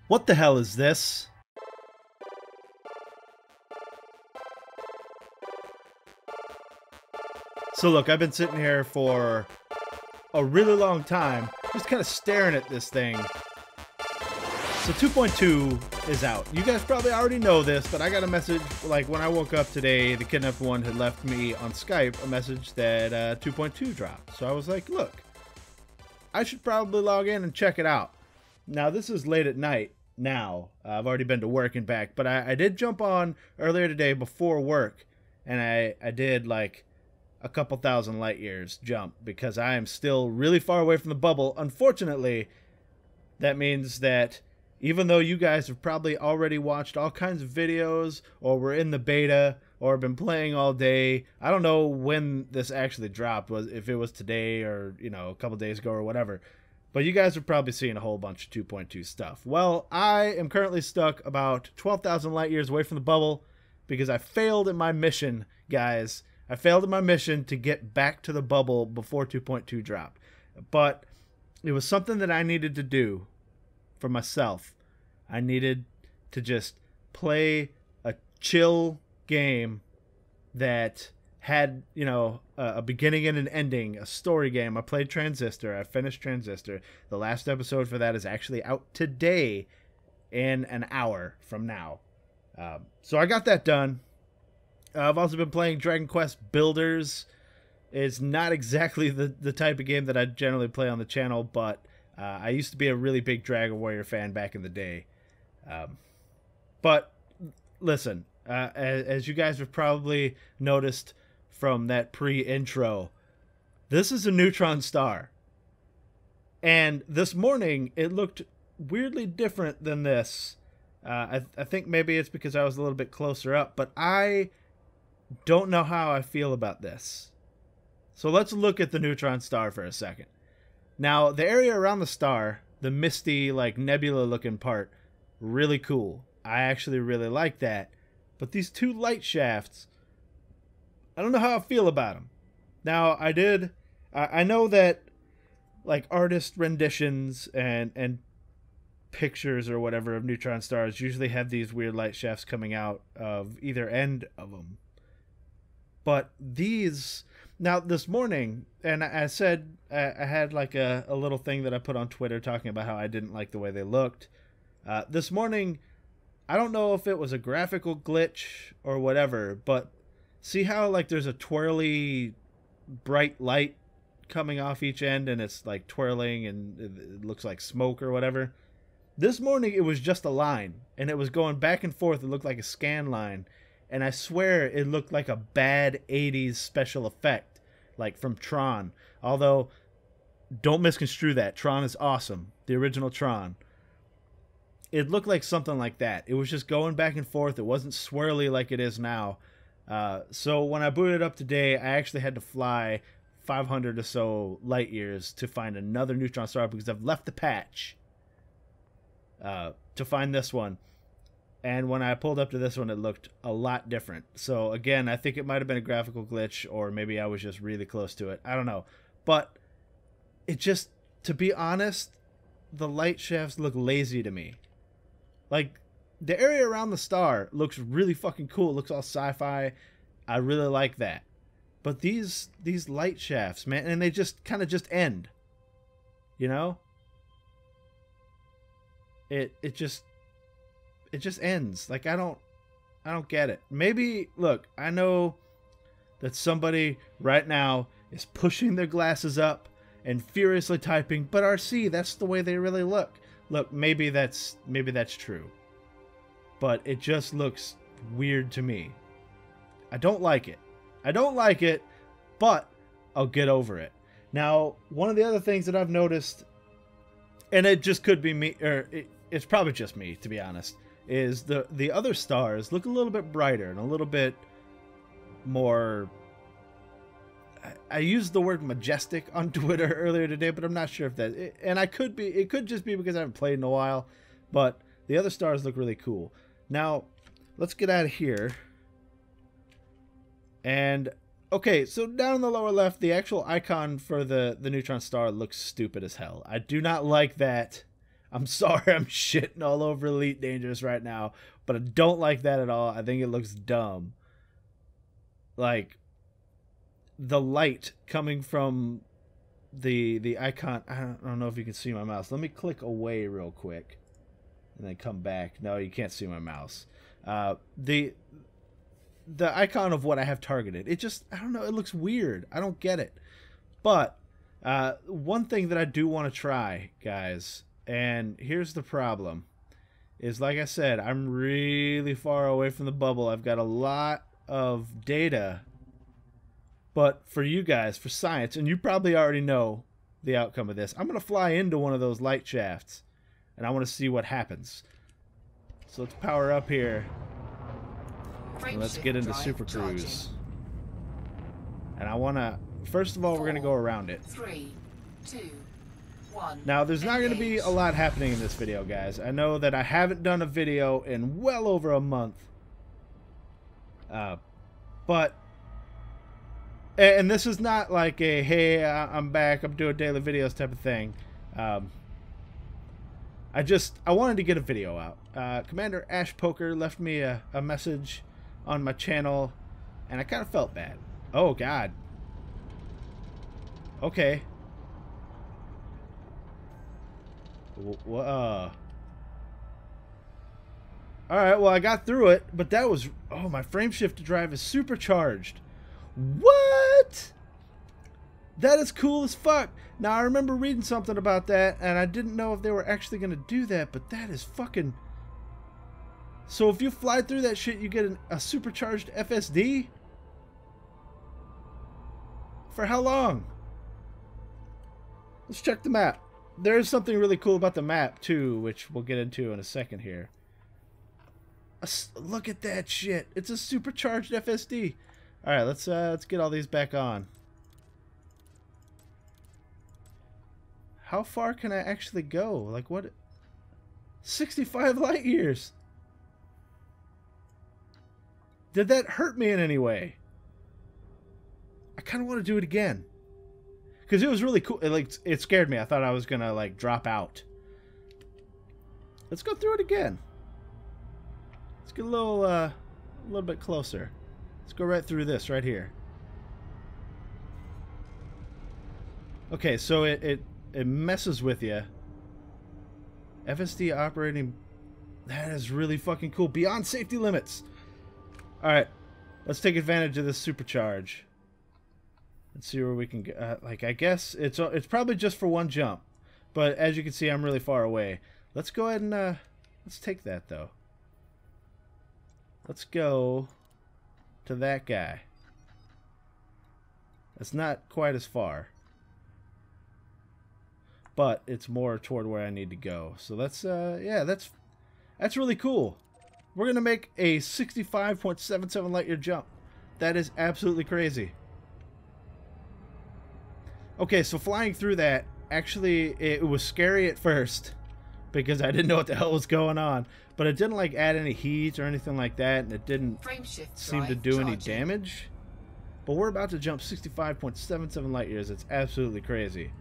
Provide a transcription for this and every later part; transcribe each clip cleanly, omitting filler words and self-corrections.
What the hell is this? So look, I've been sitting here for a really long time, just kind of staring at this thing. So 2.2 is out. You guys probably already know this, but I got a message, like when I woke up today, the Kidnapped One had left me on Skype a message that 2.2 dropped. So I was like, look, I should probably log in and check it out. Now, this is late at night now. I've already been to work and back, but I did jump on earlier today before work, and I did like a couple thousand light years jump because I am still really far away from the bubble. Unfortunately, that means that even though you guys have probably already watched all kinds of videos or were in the beta or been playing all day, I don't know when this actually dropped, if it was today or, you know, a couple days ago or whatever, but you guys are probably seeing a whole bunch of 2.2 stuff. Well, I am currently stuck about 12,000 light years away from the bubble because I failed in my mission, guys. I failed in my mission to get back to the bubble before 2.2 dropped. But it was something that I needed to do for myself. I needed to just play a chill game that had, you know, a beginning and an ending, a story game. I played Transistor. I finished Transistor. The last episode for that is actually out today in an hour from now. So I got that done. I've also been playing Dragon Quest Builders. It's not exactly the type of game that I generally play on the channel, but I used to be a really big Dragon Warrior fan back in the day. But listen, as you guys have probably noticed from that pre-intro, this is a neutron star. And this morning, it looked weirdly different than this. I think maybe it's because I was a little bit closer up, but I don't know how I feel about this. So let's look at the neutron star for a second. Now, the area around the star, the misty, like nebula looking part, really cool. I actually really like that. But these two light shafts, I don't know how I feel about them. Now, I know that like artist renditions and pictures or whatever of neutron stars usually have these weird light shafts coming out of either end of them. But these, now this morning, and I said I had like a little thing that I put on Twitter talking about how I didn't like the way they looked. This morning, I don't know if it was a graphical glitch or whatever, but see how like there's a twirly bright light coming off each end and it's like twirling and it looks like smoke or whatever? This morning it was just a line and it was going back and forth. It looked like a scan line. And I swear it looked like a bad 80s special effect, like from Tron. Although, don't misconstrue that. Tron is awesome. The original Tron. It looked like something like that. It was just going back and forth. It wasn't swirly like it is now. So when I booted it up today, I actually had to fly 500 or so light years to find another neutron star because I've left the patch to find this one. And when I pulled up to this one, it looked a lot different. So, again, I think it might have been a graphical glitch, or maybe I was just really close to it. I don't know. But it just, to be honest, the light shafts look lazy to me. Like, the area around the star looks really fucking cool. It looks all sci-fi. I really like that. But these light shafts, man, and they just kind of just end. You know? It just ends. Like, I don't get it. Maybe, look, I know that somebody right now is pushing their glasses up and furiously typing, but RC, that's the way they really look. Look, maybe that's true. But it just looks weird to me. I don't like it. I don't like it, but I'll get over it. Now, one of the other things that I've noticed, and it just could be me, or it's probably just me, to be honest, is the other stars look a little bit brighter and a little bit more. I used the word majestic on Twitter earlier today, but I'm not sure if that. And it could just be because I haven't played in a while, but the other stars look really cool. Now, let's get out of here. And okay, so down in the lower left, the actual icon for the neutron star looks stupid as hell. I do not like that. I'm sorry I'm shitting all over Elite Dangerous right now, but I don't like that at all. I think it looks dumb. Like, the light coming from the icon. I don't know if you can see my mouse. Let me click away real quick and then come back. No, you can't see my mouse. The icon of what I have targeted, it just, I don't know, it looks weird. I don't get it. But one thing that I do want to try, guys, and here's the problem, is like I said, I'm really far away from the bubble. I've got a lot of data, but for you guys, for science, and you probably already know the outcome of this, I'm going to fly into one of those light shafts, and I want to see what happens. So let's power up here. And let's get into Super Cruise. And I want to, first of all, we're going to go around it. 3, 2, 1. Now, there's not going to be a lot happening in this video, guys. I know that I haven't done a video in well over a month. But, and this is not like a, hey, I'm back, I'm doing daily videos type of thing. I wanted to get a video out. Commander Ash Poker left me a message on my channel, and I kind of felt bad. Oh, God. Okay. Alright, well, I got through it, but that was... Oh, my frame shift drive is supercharged. What? That is cool as fuck. Now, I remember reading something about that, and I didn't know if they were actually going to do that, but that is fucking... So if you fly through that shit, you get a supercharged FSD? For how long? Let's check the map. There's something really cool about the map, too, which we'll get into in a second here. Look at that shit. It's a supercharged FSD. Alright, let's get all these back on. How far can I actually go? Like, what? 65 light years. Did that hurt me in any way? I kind of want to do it again. Because it was really cool. It scared me. I thought I was going to, like, drop out. Let's go through it again. Let's get a little bit closer. Let's go right through this right here. Okay, so it messes with you. FSD operating. That is really fucking cool. Beyond safety limits. Alright. Let's take advantage of this supercharge. Let's see where we can go. Like, I guess it's probably just for one jump. But as you can see, I'm really far away. Let's go ahead and let's take that, though. Let's go to that guy. It's not quite as far, but it's more toward where I need to go. So let's yeah, that's really cool. We're gonna make a 65.77 light year jump. That is absolutely crazy. Okay, so flying through that, actually, it was scary at first because I didn't know what the hell was going on, but it didn't like add any heat or anything like that, and it didn't seem to do any damage. But we're about to jump 65.77 light years. It's absolutely crazy.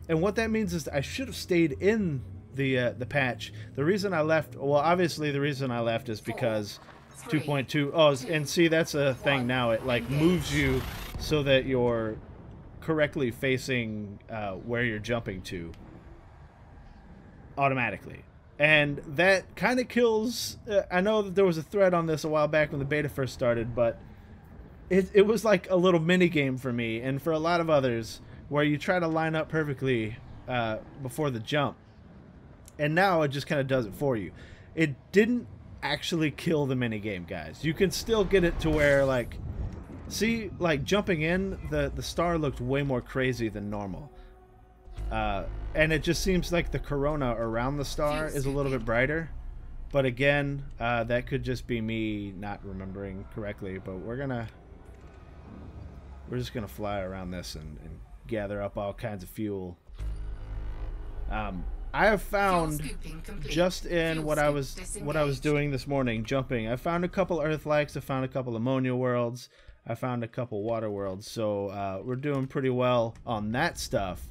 And what that means is I should have stayed in the patch. The reason I left, well, obviously the reason I left is because 2.2. Oh, and see, that's a thing now. It like moves you so that you're correctly facing where you're jumping to automatically. And that kind of kills... I know that there was a thread on this a while back when the beta first started, but it was like a little mini game for me and for a lot of others where you try to line up perfectly before the jump. And now it just kind of does it for you. It didn't actually kill the minigame, guys. You can still get it to where, like... See, like, jumping in, the star looked way more crazy than normal. And it just seems like the corona around the star is a little bit brighter. But again, that could just be me not remembering correctly. But we're just gonna fly around this and gather up all kinds of fuel. I have found, just in what I was doing this morning, jumping, I found a couple Earth-likes, I found a couple ammonia worlds, I found a couple water worlds, so we're doing pretty well on that stuff.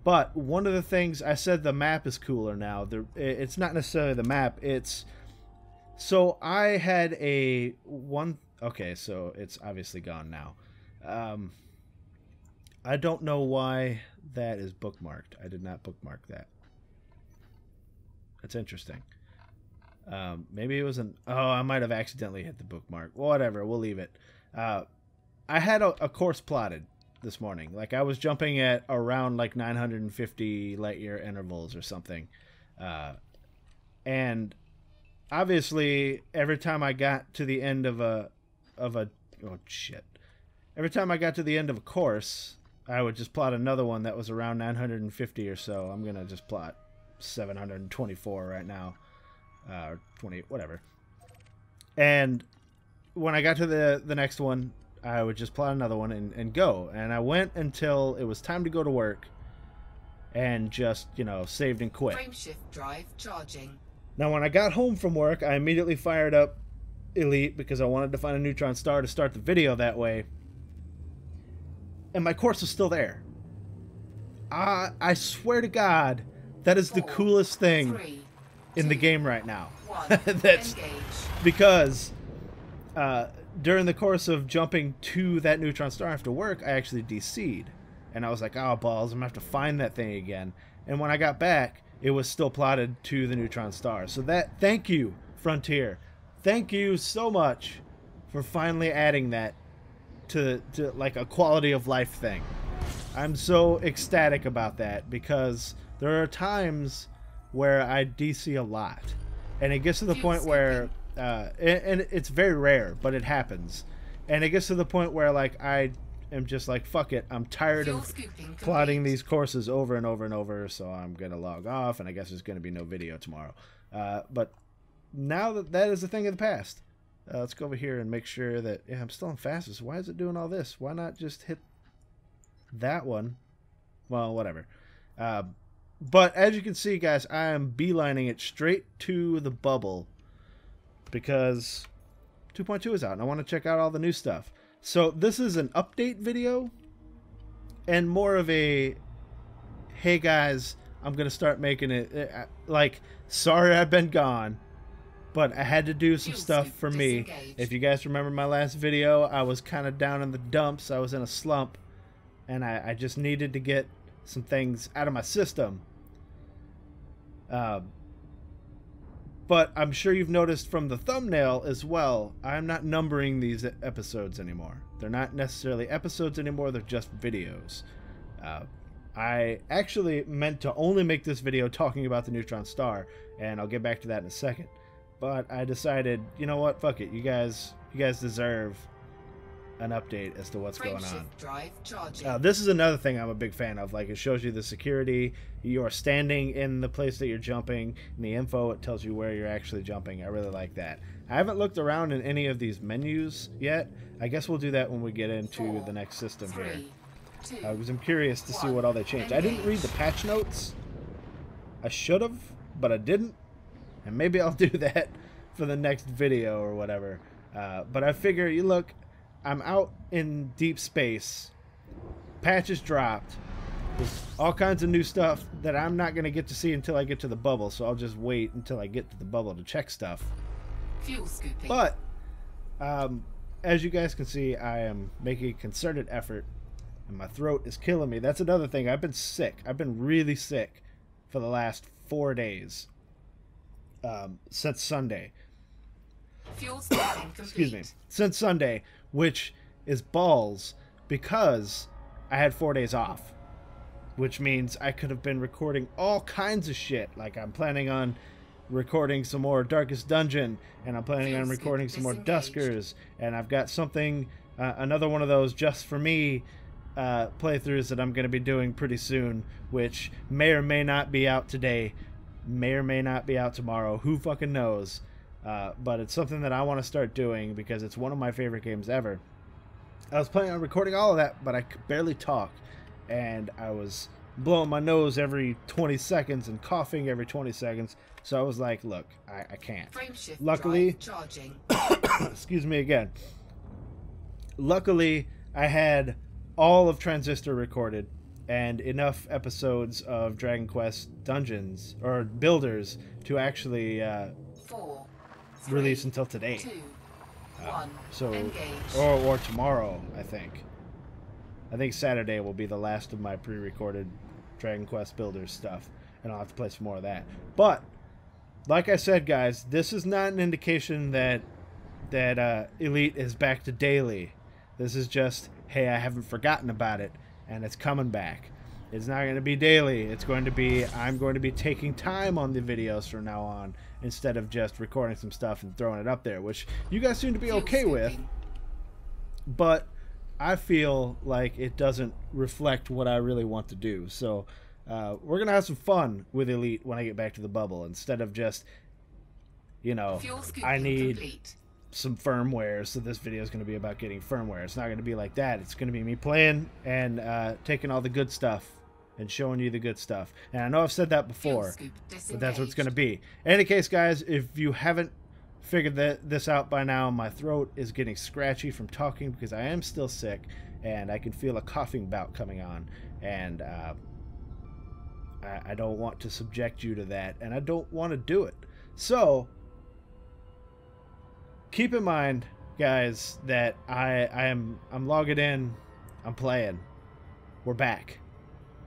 But one of the things I said, the map is cooler now. It's not necessarily the map. It's so I had a one. Okay, so it's obviously gone now. I don't know why that is bookmarked. I did not bookmark that. That's interesting. Maybe it was an... Oh, I might have accidentally hit the bookmark. Whatever, we'll leave it. I had a course plotted this morning. Like, I was jumping at around like 950 light year intervals or something. And obviously, every time I got to the end of a... Oh, shit. Every time I got to the end of a course, I would just plot another one that was around 950 or so. I'm going to just plot 724 right now. 20, whatever. And when I got to the next one, I would just plot another one and go. And I went until it was time to go to work and just, you know, saved and quit. Frameshift drive charging. Now, when I got home from work, I immediately fired up Elite because I wanted to find a neutron star to start the video that way. And my course is still there. I swear to God, that is the coolest thing in the game right now. That's because during the course of jumping to that neutron star after work, I actually DC'd. And I was like, oh, balls, I'm going to have to find that thing again. And when I got back, it was still plotted to the neutron star. So thank you, Frontier. Thank you so much for finally adding that to like a quality of life thing. I'm so ecstatic about that because there are times where I DC a lot, and it gets to the point where and it's very rare, but it happens, and it gets to the point where like I am just like, fuck it, I'm tired of plotting these courses over and over and over, so I'm gonna log off, and I guess there's gonna be no video tomorrow. But now that is a thing of the past. Let's go over here and make sure that, yeah, I'm still on fastest. Why is it doing all this? Why not just hit that one? Well, whatever. But as you can see, guys, I am beelining it straight to the bubble because 2.2 is out and I want to check out all the new stuff. So this is an update video and more of a, hey guys, I'm going to start making it, like, sorry I've been gone. But I had to do some stuff for me. If you guys remember my last video, I was kind of down in the dumps. I was in a slump. And I just needed to get some things out of my system. But I'm sure you've noticed from the thumbnail as well, I'm not numbering these episodes anymore. They're not necessarily episodes anymore. They're just videos. I actually meant to only make this video talking about the neutron star. And I'll get back to that in a second. But I decided, you know what, fuck it. You guys deserve an update as to what's going on. This is another thing I'm a big fan of. Like, it shows you the security. You're standing in the place that you're jumping. In the info, it tells you where you're actually jumping. I really like that. I haven't looked around in any of these menus yet. I guess we'll do that when we get into the next system here. Because I'm curious to see what all they changed. I didn't read the patch notes. I should have, but I didn't. And maybe I'll do that for the next video or whatever. But I figure, you look, I'm out in deep space. Patches dropped. There's all kinds of new stuff that I'm not going to get to see until I get to the bubble. So I'll just wait until I get to the bubble to check stuff. Fuel scooping. But, as you guys can see, I am making a concerted effort. And my throat is killing me. That's another thing. I've been sick. I've been really sick for the last 4 days. Since Sunday. Fuel scooping complete. Excuse me. Since Sunday, which is balls because I had 4 days off. Which means I could have been recording all kinds of shit. Like, I'm planning on recording some more Darkest Dungeon, and I'm planning on recording some more Duskers, and I've got something, another one of those just for me playthroughs that I'm going to be doing pretty soon, which may or may not be out today. May or may not be out tomorrow. Who fucking knows? But it's something that I want to start doing because it's one of my favorite games ever. I was planning on recording all of that, but I could barely talk. And I was blowing my nose every 20 seconds and coughing every 20 seconds. So I was like, look, I can't. Luckily, excuse me again. Luckily, I had all of Transistor recorded. and enough episodes of Dragon Quest Dungeons or Builders to actually 4, release until today. 2, 1. So Engage. or tomorrow, I think. I think Saturday will be the last of my pre-recorded Dragon Quest Builders stuff, and I'll have to play some more of that. But like I said, guys, this is not an indication that Elite is back to daily. This is just, hey, I haven't forgotten about it, and it's coming back. It's not going to be daily. It's going to be, I'm going to be taking time on the videos from now on instead of just recording some stuff and throwing it up there, which you guys seem to be okay with. But I feel like it doesn't reflect what I really want to do. So we're going to have some fun with Elite when I get back to the bubble instead of just, you know, I need some firmware, so this video is going to be about getting firmware. It's not going to be like that. It's going to be me playing and taking all the good stuff and showing you the good stuff. And I know I've said that before, but that's what it's going to be. In any case, guys, if you haven't figured this out by now, my throat is getting scratchy from talking because I am still sick, and I can feel a coughing bout coming on, and I don't want to subject you to that, and I don't want to do it. So keep in mind, guys, that I'm logging in, I'm playing, we're back.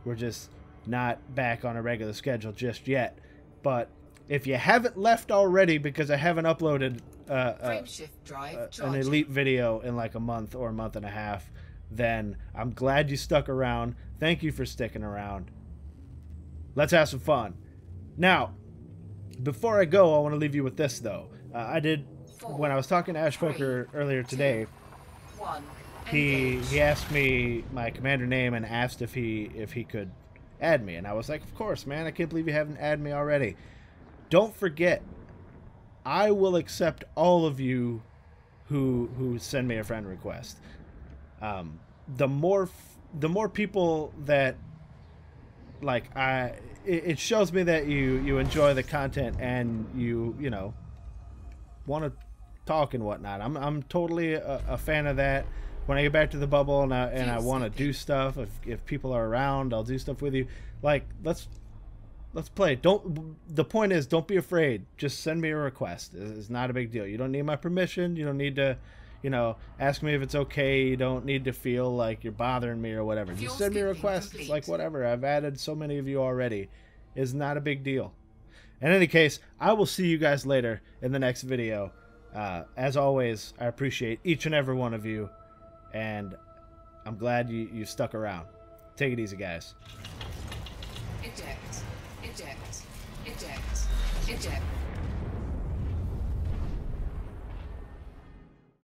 We're just not back on a regular schedule just yet. But if you haven't left already because I haven't uploaded an Elite video in like a month or a month and a half, then I'm glad you stuck around. Thank you for sticking around. Let's have some fun. Now, before I go, I want to leave you with this, though. I did, when I was talking to Ash Poker earlier today, he asked me my commander name and asked if he could add me, and I was like, of course, man. I can't believe you haven't added me already. Don't forget, I will accept all of you who send me a friend request. The more people that, like, it shows me that you enjoy the content and you know, want to talk and whatnot. I'm totally a fan of that. When I get back to the bubble and I want to do stuff, if people are around, I'll do stuff with you. Like, let's play. The point is, don't be afraid. Just send me a request. It's not a big deal. You don't need my permission. You don't need to, you know, ask me if it's okay. You don't need to feel like you're bothering me or whatever. Just send me a request. It's like, whatever. I've added so many of you already. It's not a big deal. In any case, I will see you guys later in the next video. As always, I appreciate each and every one of you, and I'm glad you stuck around. Take it easy, guys. Eject, eject, eject, eject.